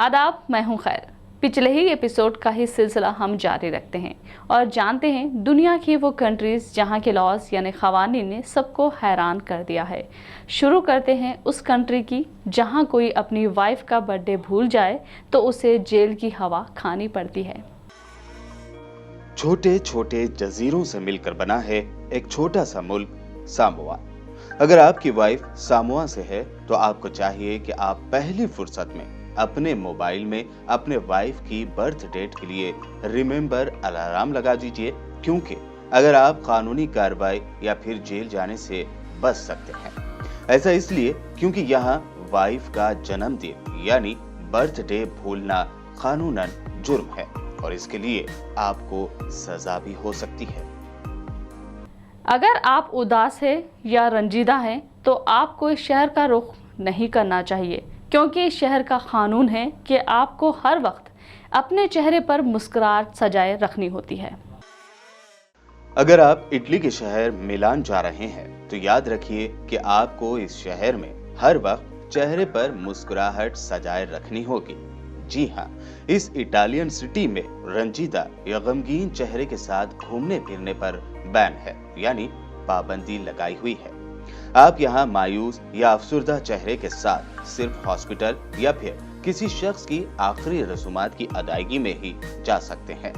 आदाब, मैं हूं खैर। पिछले ही एपिसोड का ही सिलसिला हम जारी रखते हैं और जानते हैं दुनिया की वो कंट्रीज जहां के लॉज यानी क़वानीन ने सबको हैरान कर दिया है। शुरू करते हैं उस कंट्री की जहां कोई अपनी वाइफ का बर्थडे भूल जाए तो उसे जेल की हवा खानी पड़ती है। छोटे छोटे जजीरों से मिलकर बना है एक छोटा सा मुल्क सामोआ। अगर आपकी वाइफ सामोआ से है तो आपको चाहिए कि आप पहली फुर्सत में अपने मोबाइल में अपने वाइफ की बर्थ डेट के लिए रिमेंबर अलार्म लगा दीजिए, क्योंकि अगर आप कानूनी कार्रवाई या फिर जेल जाने से बच सकते हैं। ऐसा इसलिए क्योंकि यहाँ वाइफ का जन्मदिन यानी बर्थडे भूलना कानूनन जुर्म है और इसके लिए आपको सजा भी हो सकती है। अगर आप उदास है या रंजीदा हैं तो आपको इस शहर का रुख नहीं करना चाहिए, क्योंकि इस शहर का कानून है कि आपको हर वक्त अपने चेहरे पर मुस्कुराहट सजाए रखनी होती है। अगर आप इटली के शहर मिलान जा रहे हैं तो याद रखिए कि आपको इस शहर में हर वक्त चेहरे पर मुस्कुराहट सजाए रखनी होगी। जी हाँ, इस इटालियन सिटी में रंजीदा या गमगीन चेहरे के साथ घूमने फिरने पर बैन है, यानी पाबंदी लगाई हुई है। आप यहाँ मायूस या अफसुर्दा चेहरे के साथ सिर्फ हॉस्पिटल या फिर किसी शख्स की आखिरी रसूमात की अदायगी में ही जा सकते हैं।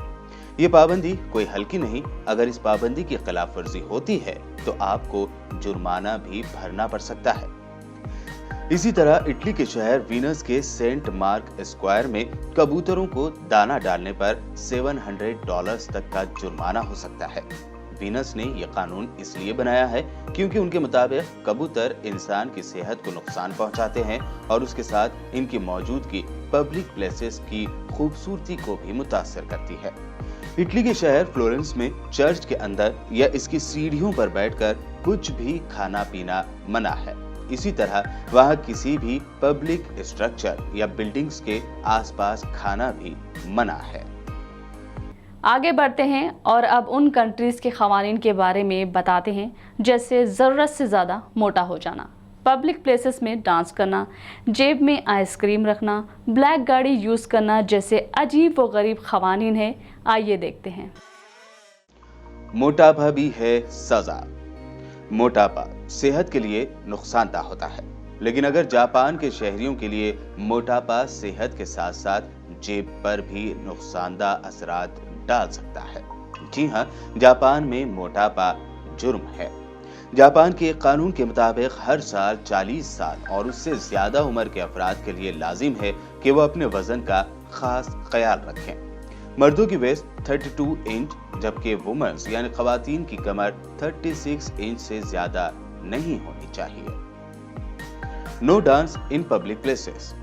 ये पाबंदी कोई हल्की नहीं। अगर इस पाबंदी की खिलाफवर्जी होती है तो आपको जुर्माना भी भरना पड़ सकता है। इसी तरह इटली के शहर वीनस के सेंट मार्क स्क्वायर में कबूतरों को दाना डालने पर $700 तक का जुर्माना हो सकता है। वीनस ने यह कानून इसलिए बनाया है क्योंकि उनके मुताबिक कबूतर इंसान की सेहत को नुकसान पहुंचाते हैं और उसके साथ इनकी मौजूदगी पब्लिक प्लेसेस की खूबसूरती को भी मुतासर करती है। इटली के शहर फ्लोरेंस में चर्च के अंदर या इसकी सीढ़ियों पर बैठकर कुछ भी खाना पीना मना है। इसी तरह वहाँ किसी भी पब्लिक स्ट्रक्चर या बिल्डिंग्स के आसपास खाना भी मना है। आगे बढ़ते हैं और अब उन कंट्रीज के क़वानीन के बारे में बताते हैं, जैसे ज़रूरत से ज़्यादा मोटा हो जाना, पब्लिक प्लेसेस में डांस करना, जेब में आइसक्रीम रखना, ब्लैक गाड़ी यूज़ करना जैसे अजीब व गरीब क़वानीन है। आइए देखते हैं। मोटापा भी है सजा। मोटापा सेहत के लिए नुकसानदा होता है, लेकिन अगर जापान के शहरियों के लिए मोटापा सेहत के साथ साथ जेब पर भी नुकसानदा असरात डाल सकता है। जी हाँ, जापान में मोटापा जुर्म है। जापान के कानून के मुताबिक हर साल 40 साल और उससे ज्यादा उम्र के अफराद के लिए लाजिम है कि वो अपने वजन का खास ख्याल रखें। मर्दों की वेस्ट 32 इंच जबकि वुमेन्स यानी खवातीन की कमर 36 इंच से ज्यादा नहीं होनी चाहिए। No dance in public places.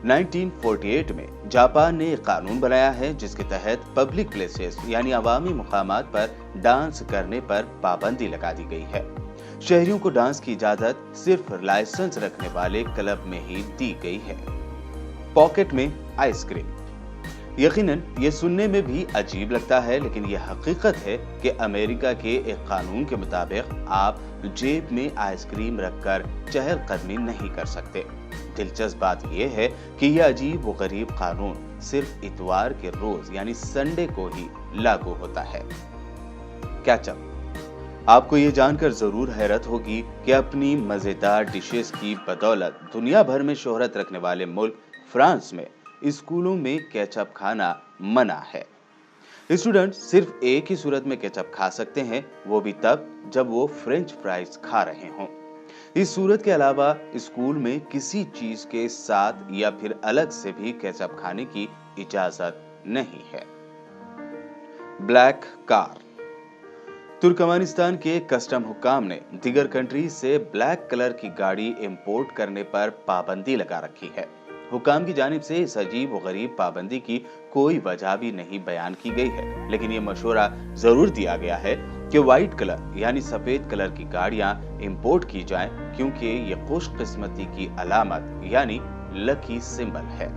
1948 में जापान ने एक कानून बनाया है जिसके तहत पब्लिक प्लेसेस यानी अवामी मुकामात पर डांस करने पर पाबंदी लगा दी गई है। शहरियों को डांस की इजाजत सिर्फ लाइसेंस रखने वाले क्लब में ही दी गई है। पॉकेट में आइसक्रीम। यकीनन ये सुनने में भी अजीब लगता है, लेकिन यह हकीकत है कि अमेरिका के एक कानून के मुताबिक आप जेब में आइसक्रीम रखकर चहलकदमी नहीं कर सकते। दिलचस्प बात यह है कि यह अजीब व गरीब कानून सिर्फ इतवार के रोज यानी संडे को ही लागू होता है। केचप। आपको ये जानकर जरूर हैरत होगी कि अपनी मजेदार डिशेस की बदौलत दुनिया भर में शोहरत रखने वाले मुल्क फ्रांस में स्कूलों में केचप खाना मना है। स्टूडेंट सिर्फ एक ही सूरत में केचप खा सकते हैं, वो भी तब जब वो फ्रेंच फ्राइज खा रहे हों। इस सूरत के अलावा स्कूल में किसी चीज के साथ या फिर अलग से भी केचप खाने की इजाजत नहीं है। Black car. तुर्कमेनिस्तान के कस्टम हुक्काम ने दीगर कंट्री से ब्लैक कलर की गाड़ी इंपोर्ट करने पर पाबंदी लगा रखी है। हुक्काम की जानिब से इस अजीब व गरीब पाबंदी की कोई वजह भी नहीं बयान की गई है, लेकिन ये मशवरा जरूर दिया गया है कि व्हाइट कलर यानी सफेद कलर की गाड़ियां इंपोर्ट की जाएं, क्योंकि ये खुशकिस्मती की अलामत यानी लकी सिंबल है।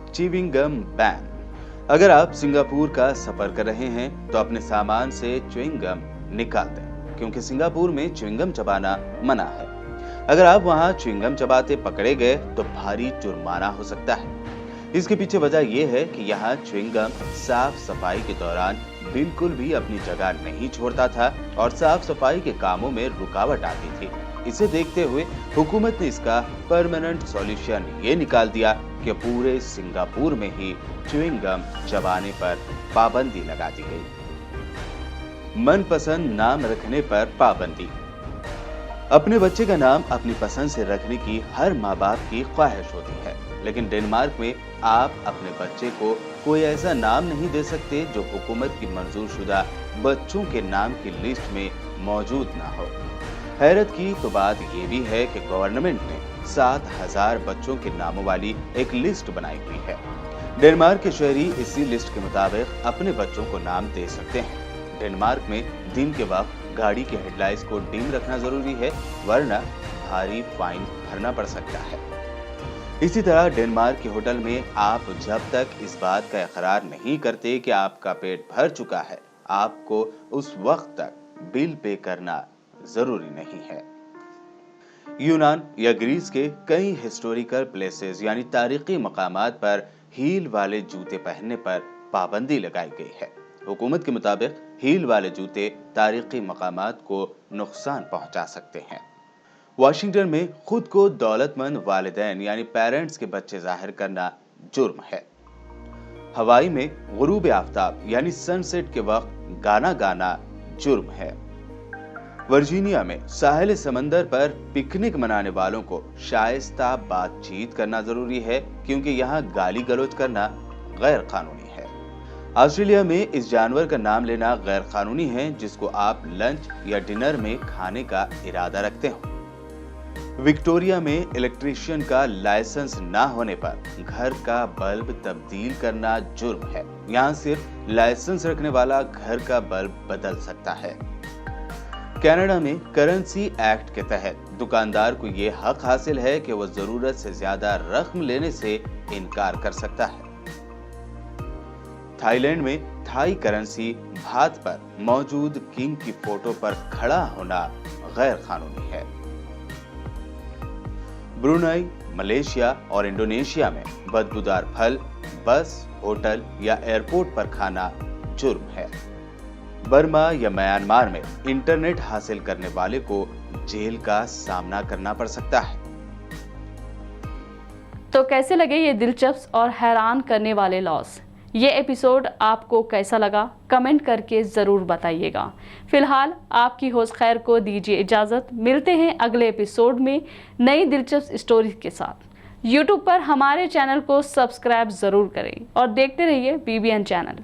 Chewing gum ban. अगर आप सिंगापुर का सफर कर रहे हैं तो अपने सामान से च्युइंग गम निकाल दें, क्योंकि सिंगापुर में च्युइंग गम चबाना मना है। अगर आप वहां च्युइंग गम चबाते पकड़े गए तो भारी जुर्माना हो सकता है। इसके पीछे वजह यह है कि यहाँ च्युइंग गम साफ सफाई के दौरान बिल्कुल भी अपनी जगह नहीं छोड़ता था और साफ सफाई के कामों में रुकावट आती थी। इसे देखते हुए हुकूमत ने इसका परमानेंट सॉल्यूशन ये निकाल दिया कि पूरे सिंगापुर में ही च्युइंग गम चबाने पर पाबंदी लगा दी गई। मनपसंद नाम रखने पर पाबंदी। अपने बच्चे का नाम अपनी पसंद से रखने की हर माँ बाप की ख्वाहिश होती है, लेकिन डेनमार्क में आप अपने बच्चे को कोई ऐसा नाम नहीं दे सकते जो हुकूमत की मंजूर शुदा बच्चों के नाम की लिस्ट में मौजूद ना हो। हैरत की तो बात ये भी है कि गवर्नमेंट ने 7,000 बच्चों के नामों वाली एक लिस्ट बनाई हुई है। डेनमार्क के शहरी इसी लिस्ट के मुताबिक अपने बच्चों को नाम दे सकते हैं। डेनमार्क में दिन के वक्त गाड़ी के हेडलाइट्स को डिम रखना जरूरी है, वरना भारी फाइन भरना पड़ सकता है। इसी तरह डेनमार्क के होटल में आप जब तक इस बात का इकरार नहीं करते कि आपका पेट भर चुका है, आपको उस वक्त तक बिल पे करना जरूरी नहीं है। यूनान या ग्रीस के कई हिस्टोरिकल प्लेसेस यानी तारीखी मकामात पर हील वाले जूते पहनने पर पाबंदी लगाई गई है। हुकूमत के मुताबिक हील वाले जूते तारीखी मकामात को नुकसान पहुंचा सकते हैं। वाशिंगटन में खुद को दौलतमंद वालिदैन यानी पेरेंट्स के बच्चे जाहिर करना जुर्म है। हवाई में गुरूब आफ्ताब यानी सनसेट के वक्त गाना गाना जुर्म है। वर्जीनिया में साहिल समंदर पर पिकनिक मनाने वालों को शाइस्ता बातचीत करना जरूरी है, क्योंकि यहाँ गाली गलौज करना गैर कानूनी है। ऑस्ट्रेलिया में इस जानवर का नाम लेना गैर कानूनी है जिसको आप लंच या डिनर में खाने का इरादा रखते हो। विक्टोरिया में इलेक्ट्रीशियन का लाइसेंस ना होने पर घर का बल्ब तब्दील करना जुर्म है। यहाँ सिर्फ लाइसेंस रखने वाला घर का बल्ब बदल सकता है। कनाडा में करेंसी एक्ट के तहत दुकानदार को ये हक हासिल है कि वो जरूरत से ज्यादा रकम लेने से इनकार कर सकता है। थाईलैंड में थाई करेंसी भात पर मौजूद किंग की फोटो पर खड़ा होना गैर कानूनी है। ब्रुनेई, मलेशिया और इंडोनेशिया में बदबूदार फल बस, होटल या एयरपोर्ट पर खाना जुर्म है। बर्मा या म्यांमार में इंटरनेट हासिल करने वाले को जेल का सामना करना पड़ सकता है। तो कैसे लगे ये दिलचस्प और हैरान करने वाले लॉस? ये एपिसोड आपको कैसा लगा? कमेंट करके ज़रूर बताइएगा। फिलहाल आपकी होस्ट खैर को दीजिए इजाज़त। मिलते हैं अगले एपिसोड में नई दिलचस्प स्टोरी के साथ। यूट्यूब पर हमारे चैनल को सब्सक्राइब ज़रूर करें और देखते रहिए BBN चैनल।